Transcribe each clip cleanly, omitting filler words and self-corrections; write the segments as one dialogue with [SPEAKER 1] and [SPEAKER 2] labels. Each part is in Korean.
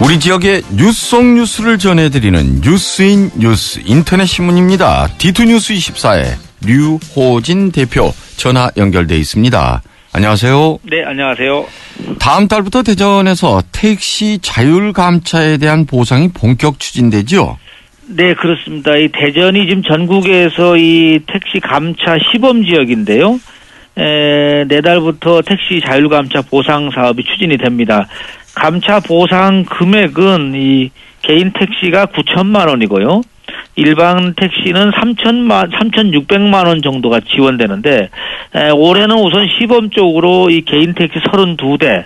[SPEAKER 1] 우리 지역의 뉴스 속 뉴스를 전해드리는 뉴스인 뉴스 인터넷 신문입니다. D2뉴스24의 류호진 대표 전화 연결돼 있습니다. 안녕하세요.
[SPEAKER 2] 네, 안녕하세요.
[SPEAKER 1] 다음 달부터 대전에서 택시 자율 감차에 대한 보상이 본격 추진되죠?
[SPEAKER 2] 네, 그렇습니다. 이 대전이 지금 전국에서 이 택시 감차 시범 지역인데요. 내달부터 택시 자율 감차 보상 사업이 추진이 됩니다. 감차 보상 금액은 이 개인 택시가 9천만 원이고요. 일반 택시는 3,600만 원 정도가 지원되는데, 올해는 우선 시범적으로 이 개인 택시 32대,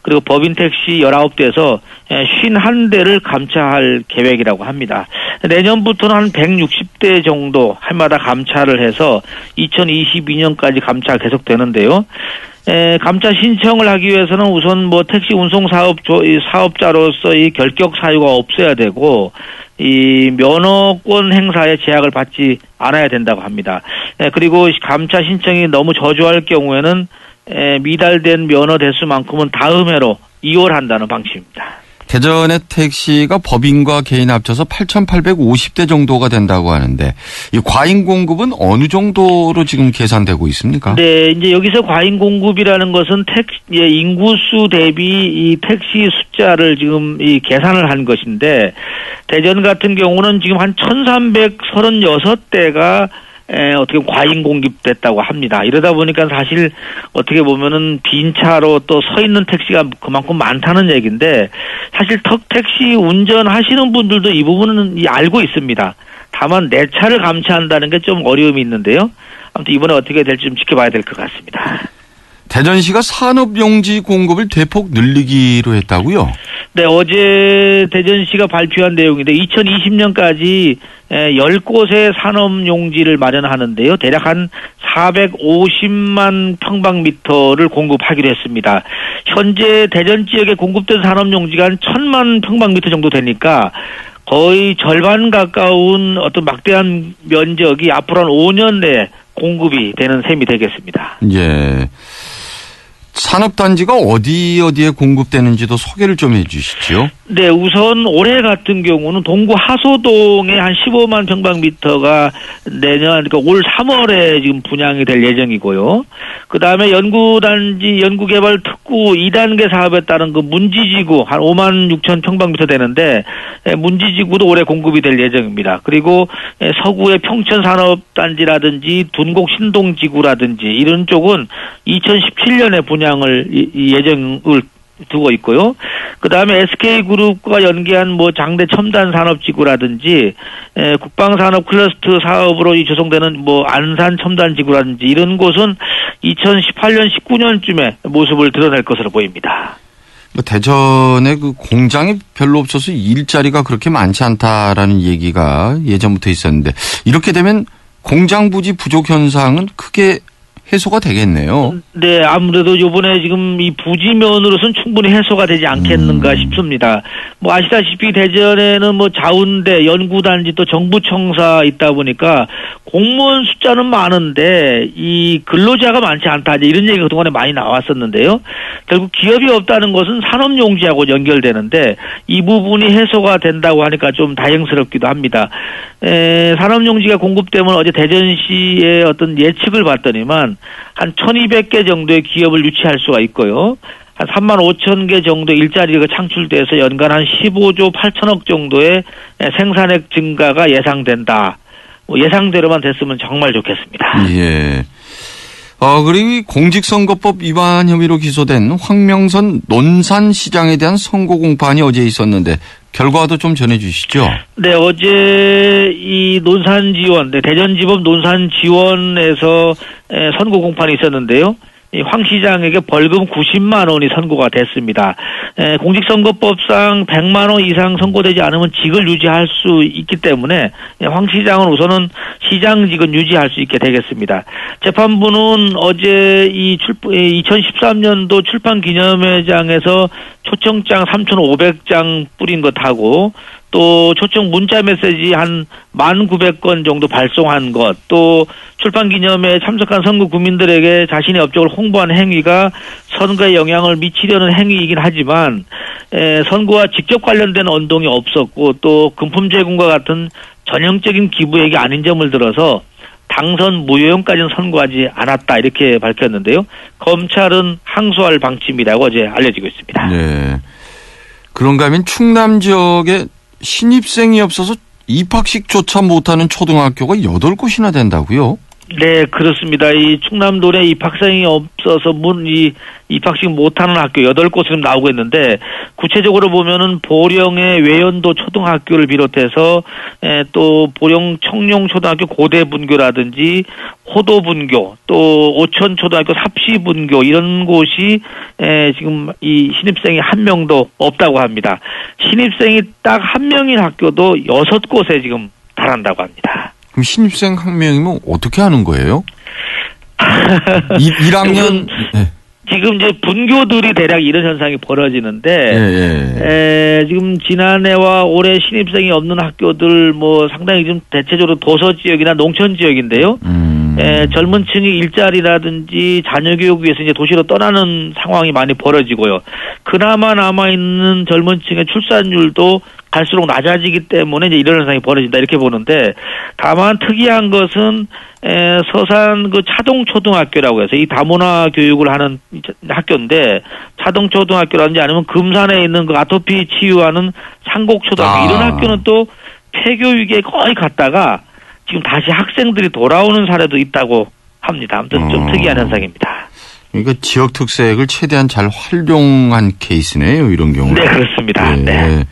[SPEAKER 2] 그리고 법인 택시 19대에서 51대를 감차할 계획이라고 합니다. 내년부터는 한 160대 정도 해마다 감차를 해서 2022년까지 감차가 계속되는데요. 감차 신청을 하기 위해서는 우선 뭐 택시 운송 사업자로서 이 결격 사유가 없어야 되고, 이 면허권 행사에 제약을 받지 않아야 된다고 합니다. 그리고 감차 신청이 너무 저조할 경우에는 미달된 면허 대수만큼은 다음 해로 이월한다는 방침입니다.
[SPEAKER 1] 대전의 택시가 법인과 개인 합쳐서 8,850대 정도가 된다고 하는데, 이 과잉 공급은 어느 정도로 지금 계산되고 있습니까?
[SPEAKER 2] 네, 이제 여기서 과잉 공급이라는 것은 인구수 대비 이 택시 숫자를 지금 이 계산을 한 것인데, 대전 같은 경우는 지금 한 1,336대가 어떻게 과잉 공급됐다고 합니다. 이러다 보니까 사실 어떻게 보면은 빈 차로 또 서 있는 택시가 그만큼 많다는 얘기인데, 사실 택시 운전하시는 분들도 이 부분은 알고 있습니다. 다만 내 차를 감차한다는 게 좀 어려움이 있는데요. 아무튼 이번에 어떻게 될지 좀 지켜봐야 될 것 같습니다.
[SPEAKER 1] 대전시가 산업용지 공급을 대폭 늘리기로 했다고요?
[SPEAKER 2] 네, 어제 대전시가 발표한 내용인데 2020년까지 10곳의 산업용지를 마련하는데요. 대략 한 450만 평방미터를 공급하기로 했습니다. 현재 대전 지역에 공급된 산업용지가 한 1,000만 평방미터 정도 되니까 거의 절반 가까운 어떤 막대한 면적이 앞으로 한 5년 내에 공급이 되는 셈이 되겠습니다.
[SPEAKER 1] 예. 산업단지가 어디에 공급되는지도 소개를 좀 해 주시죠.
[SPEAKER 2] 네, 우선 올해 같은 경우는 동구 하소동에 한 15만 평방미터가 그러니까 올 3월에 지금 분양이 될 예정이고요. 그 다음에 연구단지, 연구개발 특구 2단계 사업에 따른 그 문지지구 한 5만 6천 평방미터 되는데, 문지지구도 올해 공급이 될 예정입니다. 그리고 서구의 평천산업단지라든지 둔곡 신동지구라든지 이런 쪽은 2017년에 분양을 예정을 두고 있고요. 그 다음에 SK그룹과 연계한 뭐 장대 첨단 산업지구라든지 국방산업 클러스터 사업으로 조성되는 뭐 안산 첨단지구라든지 이런 곳은 2018년 19년쯤에 모습을 드러낼 것으로 보입니다.
[SPEAKER 1] 대전에 그 공장이 별로 없어서 일자리가 그렇게 많지 않다라는 얘기가 예전부터 있었는데, 이렇게 되면 공장 부지 부족 현상은 크게 해소가 되겠네요.
[SPEAKER 2] 네, 아무래도 이번에 지금 이 부지면으로서는 충분히 해소가 되지 않겠는가 싶습니다. 뭐 아시다시피 대전에는 뭐 자운대, 연구단지 또 정부청사 있다 보니까 공무원 숫자는 많은데 이 근로자가 많지 않다, 이런 얘기가 그동안에 많이 나왔었는데요. 결국 기업이 없다는 것은 산업용지하고 연결되는데 이 부분이 해소가 된다고 하니까 좀 다행스럽기도 합니다. 산업용지가 공급되면 어제 대전시의 어떤 예측을 봤더니만 한 1,200개 정도의 기업을 유치할 수가 있고요. 한 3만 5천 개 정도 일자리가 창출돼서 연간 한 15조 8천억 정도의 생산액 증가가 예상된다. 예상대로만 됐으면 정말 좋겠습니다.
[SPEAKER 1] 예. 그리고 공직선거법 위반 혐의로 기소된 황명선 논산시장에 대한 선고 공판이 어제 있었는데 결과도 좀 전해주시죠.
[SPEAKER 2] 네, 어제 이 논산지원, 대전지법 논산지원에서 선고 공판이 있었는데요. 황 시장에게 벌금 90만 원이 선고가 됐습니다. 공직선거법상 100만 원 이상 선고되지 않으면 직을 유지할 수 있기 때문에 황 시장은 우선은 시장직은 유지할 수 있게 되겠습니다. 재판부는 어제 이 2013년도 출판기념회장에서 초청장 3,500장 뿌린 것하고 또 초청 문자 메시지 한 1,900건 정도 발송한 것, 또 출판기념회에 참석한 선거 국민들에게 자신의 업적을 홍보한 행위가 선거에 영향을 미치려는 행위이긴 하지만 선거와 직접 관련된 언동이 없었고 또 금품 제공과 같은 전형적인 기부액이 아닌 점을 들어서 당선 무효형까지는 선고하지 않았다 이렇게 밝혔는데요. 검찰은 항소할 방침이라고 어제 알려지고 있습니다.
[SPEAKER 1] 네. 그런가 하면 충남 지역에 신입생이 없어서 입학식조차 못하는 초등학교가 8곳이나 된다고요?
[SPEAKER 2] 네, 그렇습니다. 이 충남도 내 입학생이 없어서 입학식 못하는 학교 8곳이 지금 나오고 있는데, 구체적으로 보면은 보령의 외연도 초등학교를 비롯해서 또 보령 청룡초등학교 고대분교라든지 호도분교, 또 오천초등학교 삽시분교 이런 곳이 지금 이 신입생이 한 명도 없다고 합니다. 신입생이 딱 한 명인 학교도 6곳에 지금 달한다고 합니다.
[SPEAKER 1] 그럼 신입생 한 명이면 어떻게 하는 거예요? 1학년
[SPEAKER 2] 지금 이제 분교들이 대략 이런 현상이 벌어지는데 지금 지난해와 올해 신입생이 없는 학교들 뭐 상당히 좀 대체적으로 도서 지역이나 농촌 지역인데요. 젊은 층이 일자리라든지 자녀 교육 위해서 이제 도시로 떠나는 상황이 많이 벌어지고요. 그나마 남아있는 젊은 층의 출산율도 갈수록 낮아지기 때문에 이제 이런 현상이 벌어진다 이렇게 보는데, 다만 특이한 것은 서산 그 차동초등학교라고 해서 이 다문화 교육을 하는 학교인데, 차동초등학교라든지 아니면 금산에 있는 그 아토피 치유하는 상곡초등학교 이런 학교는 또 폐교 위기에 거의 갔다가 지금 다시 학생들이 돌아오는 사례도 있다고 합니다. 아무튼 좀 특이한 현상입니다.
[SPEAKER 1] 그러니까 지역 특색을 최대한 잘 활용한 케이스네요, 이런 경우.
[SPEAKER 2] 네, 그렇습니다. 네.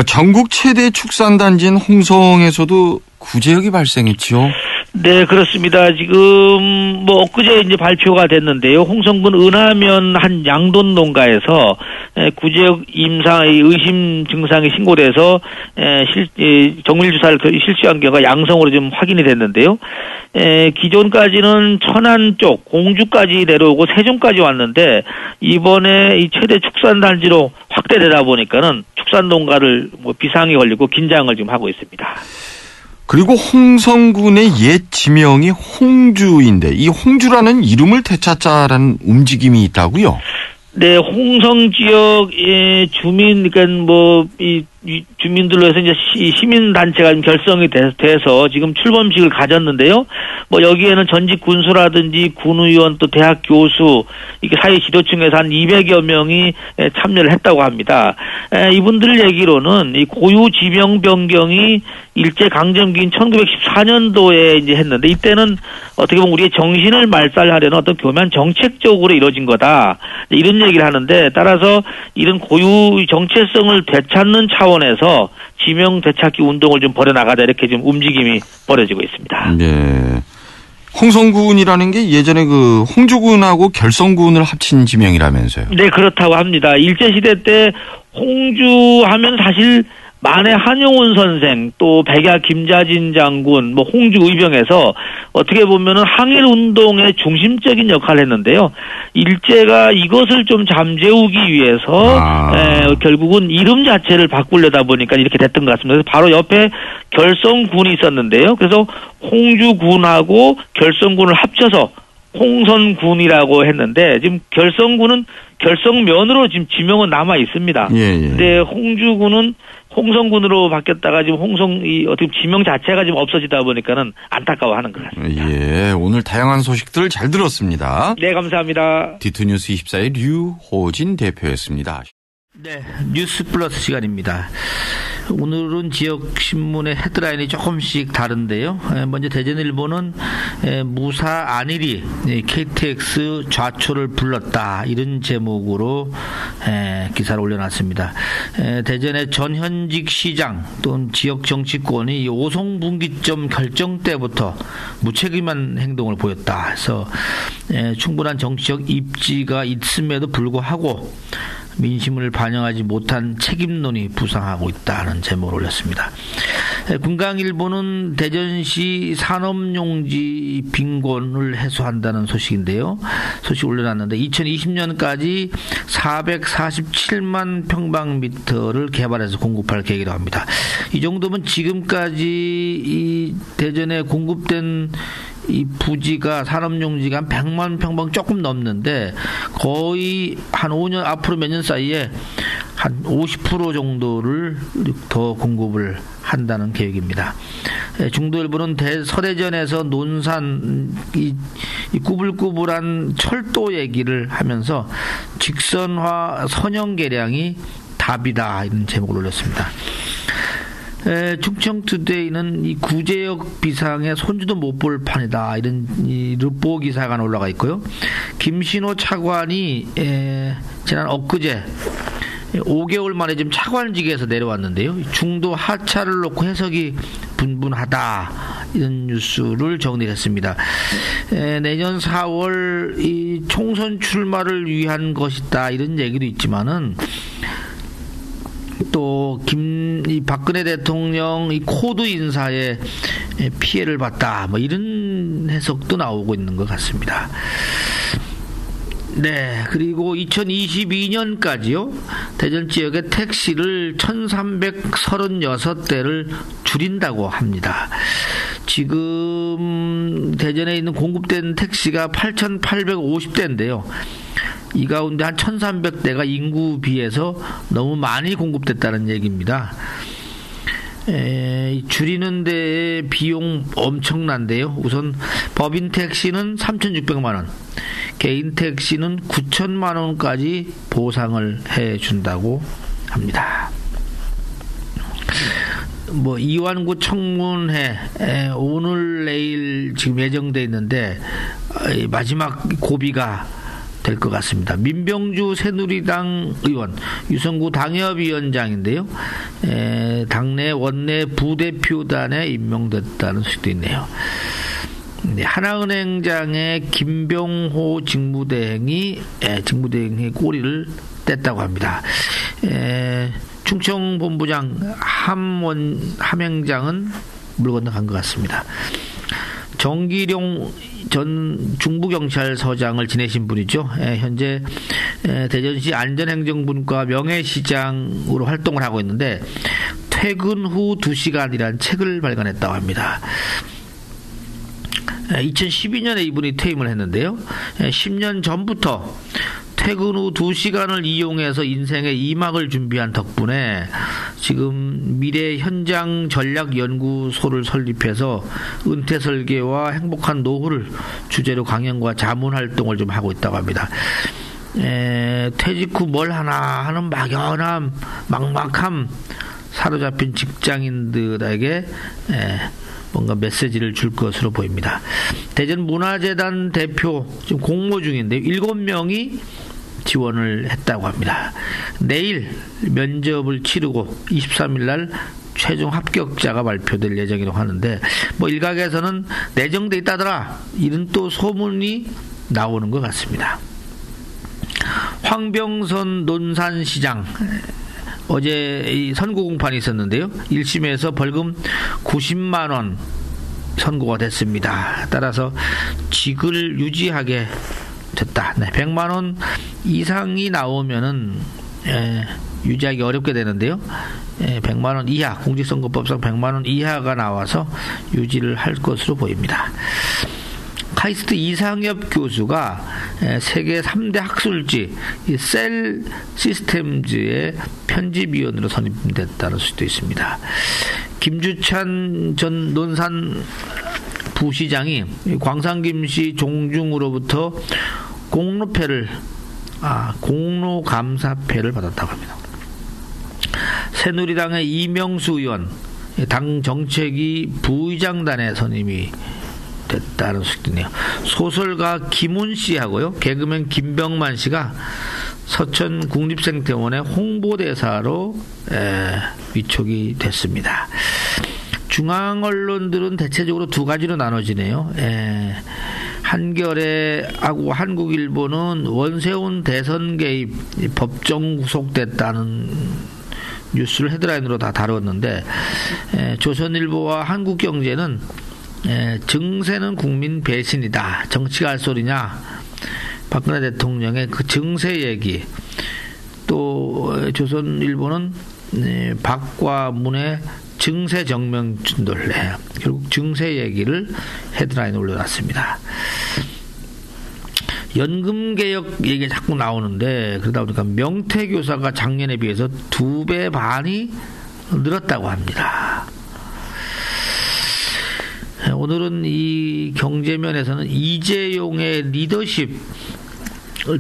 [SPEAKER 1] 전국 최대 축산단지인 홍성에서도 구제역이 발생했죠.
[SPEAKER 2] 네, 그렇습니다. 지금 뭐 엊그제 이제 발표가 됐는데요. 홍성군 은하면 한 양돈 농가에서 구제역 임상의 의심 증상이 신고돼서 정밀 주사를 실시한 결과 양성으로 좀 확인이 됐는데요. 기존까지는 천안 쪽 공주까지 내려오고 세종까지 왔는데, 이번에 이 최대 축산단지로 확대되다 보니까는 축산 농가를 뭐 비상이 걸리고 긴장을 지금 하고 있습니다.
[SPEAKER 1] 그리고 홍성군의 옛 지명이 홍주인데, 이 홍주라는 이름을 되찾자라는 움직임이 있다고요?
[SPEAKER 2] 네, 홍성 지역의 주민, 그러니까 뭐 이 주민들로 해서 이제 시민 단체가 결성이 돼서 지금 출범식을 가졌는데요. 뭐 여기에는 전직 군수라든지 군의원 또 대학 교수, 이게 사회 지도층에서 한 200여 명이 참여를 했다고 합니다. 이분들 얘기로는 이 고유 지명 변경이 일제 강점기인 1914년도에 이제 했는데, 이때는 어떻게 보면 우리의 정신을 말살하려는 어떤 교묘한 정책적으로 이루어진 거다, 이런 얘기를 하는데, 따라서 이런 고유 정체성을 되찾는 차원에서 지명 되찾기 운동을 좀 벌여나가자, 이렇게 지금 움직임이 벌어지고 있습니다.
[SPEAKER 1] 네. 홍성군이라는 게 예전에 그 홍주군하고 결성군을 합친 지명이라면서요? 네,
[SPEAKER 2] 그렇다고 합니다. 일제시대 때 홍주 하면 사실 만해 한용운 선생, 또 백야 김자진 장군, 뭐 홍주 의병에서 어떻게 보면은 항일 운동의 중심적인 역할을 했는데요. 일제가 이것을 좀 잠재우기 위해서 결국은 이름 자체를 바꾸려다 보니까 이렇게 됐던 것 같습니다. 그래서 바로 옆에 결성군이 있었는데요. 그래서 홍주군하고 결성군을 합쳐서 홍선군이라고 했는데, 지금 결성군은 결성면으로 지금 지명은 남아 있습니다. 근데 홍주군은 홍성군으로 바뀌었다가 지금 어떻게 지명 자체가 지금 없어지다 보니까는 안타까워하는 것 같습니다.
[SPEAKER 1] 예, 오늘 다양한 소식들 잘 들었습니다.
[SPEAKER 2] 네, 감사합니다.
[SPEAKER 1] 디투뉴스 24의 류호진 대표였습니다.
[SPEAKER 3] 네, 뉴스 플러스 시간입니다. 오늘은 지역 신문의 헤드라인이 조금씩 다른데요. 먼저 대전일보는 무사 안일이 KTX 좌초를 불렀다, 이런 제목으로 기사를 올려놨습니다. 대전의 전현직 시장 또는 지역 정치권이 오송분기점 결정 때부터 무책임한 행동을 보였다 해서 충분한 정치적 입지가 있음에도 불구하고 민심을 반영하지 못한 책임론이 부상하고 있다는 제목을 올렸습니다. 군강일보는 대전시 산업용지 빈곤을 해소한다는 소식인데요. 소식 올려놨는데 2020년까지 447만 평방미터를 개발해서 공급할 계획이라고 합니다. 이 정도면 지금까지 이 대전에 공급된 이 부지가, 산업용지가 한 100만 평방 조금 넘는데, 거의 한 5년 앞으로 몇 년 사이에 한 50% 정도를 더 공급을 한다는 계획입니다. 중도일보는 서대전에서 논산 이 꾸불꾸불한 철도 얘기를 하면서 직선화 선형 개량이 답이다 이런 제목을 올렸습니다. 충청투데이는 이 구제역 비상에 손주도 못 볼 판이다 이런 이 르포 기사가 올라가 있고요. 김신호 차관이 지난 엊그제 5개월 만에 지금 차관직에서 내려왔는데요. 중도 하차를 놓고 해석이 분분하다 이런 뉴스를 정리했습니다. 내년 4월 이 총선 출마를 위한 것이다 이런 얘기도 있지만은 또 이 박근혜 대통령 이 코드 인사에 피해를 봤다 뭐 이런 해석도 나오고 있는 것 같습니다. 네, 그리고 2022년까지요 대전 지역의 택시를 1336대를 줄인다고 합니다. 지금 대전에 있는 공급된 택시가 8850대인데요. 이 가운데 한 1300대가 인구 비해서 너무 많이 공급됐다는 얘기입니다. 줄이는 데의 비용 엄청난데요. 우선 법인 택시는 3,600만 원, 개인 택시는 9천만 원까지 보상을 해준다고 합니다. 뭐 이완구 청문회 오늘 내일 지금 예정돼 있는데 마지막 고비가 될 것 같습니다. 민병주 새누리당 의원, 유성구 당협위원장인데요. 당내 원내 부대표단에 임명됐다는 소식도 있네요. 하나은행장의 김병호 직무대행이 직무대행의 꼬리를 뗐다고 합니다. 충청본부장 함행장은 물 건너간 것 같습니다. 정기룡 전 중부경찰서장을 지내신 분이죠. 현재 대전시 안전행정분과 명예시장으로 활동을 하고 있는데 퇴근 후 2시간이라는 책을 발간했다고 합니다. 2012년에 이분이 퇴임을 했는데요. 10년 전부터 퇴근 후 2시간을 이용해서 인생의 2막을 준비한 덕분에 지금 미래 현장 전략 연구소를 설립해서 은퇴 설계와 행복한 노후를 주제로 강연과 자문 활동을 좀 하고 있다고 합니다. 퇴직 후 뭘 하나 하는 막연함, 막막함 사로잡힌 직장인들에게 뭔가 메시지를 줄 것으로 보입니다. 대전문화재단 대표 지금 공모 중인데 7명이 지원을 했다고 합니다. 내일 면접을 치르고 23일 날 최종 합격자가 발표될 예정이라고 하는데 뭐 일각에서는 내정돼 있다더라 이런 또 소문이 나오는 것 같습니다. 황병선 논산시장 어제 이 선고 공판이 있었는데요. 1심에서 벌금 90만 원 선고가 됐습니다. 따라서 직을 유지하게 됐다. 네, 100만 원 이상이 나오면은 유지하기 어렵게 되는데요. 100만 원 이하, 공직선거법상 100만 원 이하가 나와서 유지를 할 것으로 보입니다. 카이스트 이상엽 교수가 세계 3대 학술지 셀 시스템즈의 편집위원으로 선임됐다는 수도 있습니다. 김주찬 전 논산 부시장이 광산김씨 종중으로부터 공로 감사패를 받았다고 합니다. 새누리당의 이명수 의원 당 정책위 부의장단에 선임이 됐다는 소식도 있네요. 소설가 김훈 씨하고요, 개그맨 김병만 씨가 서천 국립생태원의 홍보대사로 위촉이 됐습니다. 중앙 언론들은 대체적으로 두 가지로 나눠지네요. 한겨레하고 한국일보는 원세훈 대선 개입 법정 구속됐다는 뉴스를 헤드라인으로 다 다뤘는데 조선일보와 한국경제는 증세는 국민 배신이다. 정치가 할 소리냐. 박근혜 대통령의 그 증세 얘기. 또 조선일보는 박과문의 증세 정명준돌. 결국 증세 얘기를 헤드라인에 올려놨습니다. 연금개혁 얘기가 자꾸 나오는데 그러다 보니까 명퇴교사가 작년에 비해서 2배 반이 늘었다고 합니다. 오늘은 이 경제면에서는 이재용의 리더십을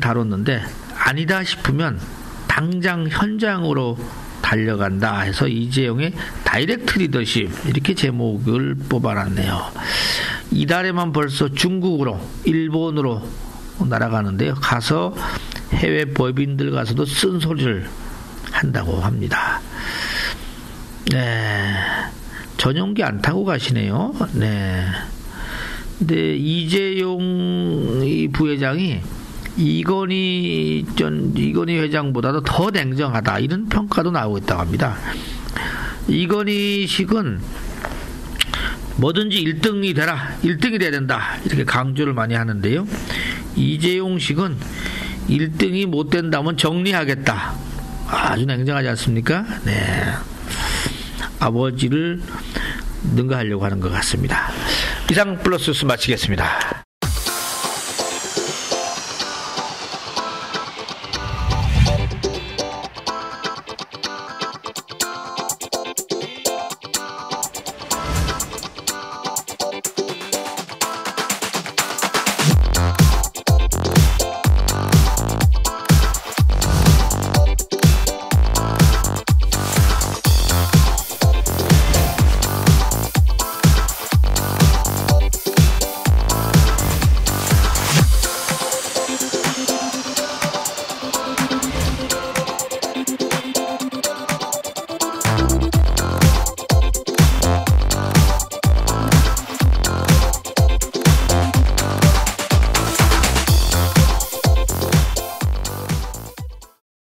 [SPEAKER 3] 다뤘는데 아니다 싶으면 당장 현장으로 달려간다 해서 이재용의 다이렉트 리더십 이렇게 제목을 뽑아놨네요. 이달에만 벌써 중국으로 일본으로 날아가는데요. 가서 해외 법인들 가서도 쓴소리를 한다고 합니다. 네, 전용기 안 타고 가시네요. 네. 근데 이재용 이 부회장이 이건희 회장보다도 더 냉정하다 이런 평가도 나오고 있다고 합니다. 이건희식은 뭐든지 1등이 되라, 1등이 돼야 된다 이렇게 강조를 많이 하는데요. 이재용식은 1등이 못 된다면 정리하겠다. 아주 냉정하지 않습니까? 네. 아버지를 능가하려고 하는 것 같습니다. 이상 플러스 마치겠습니다.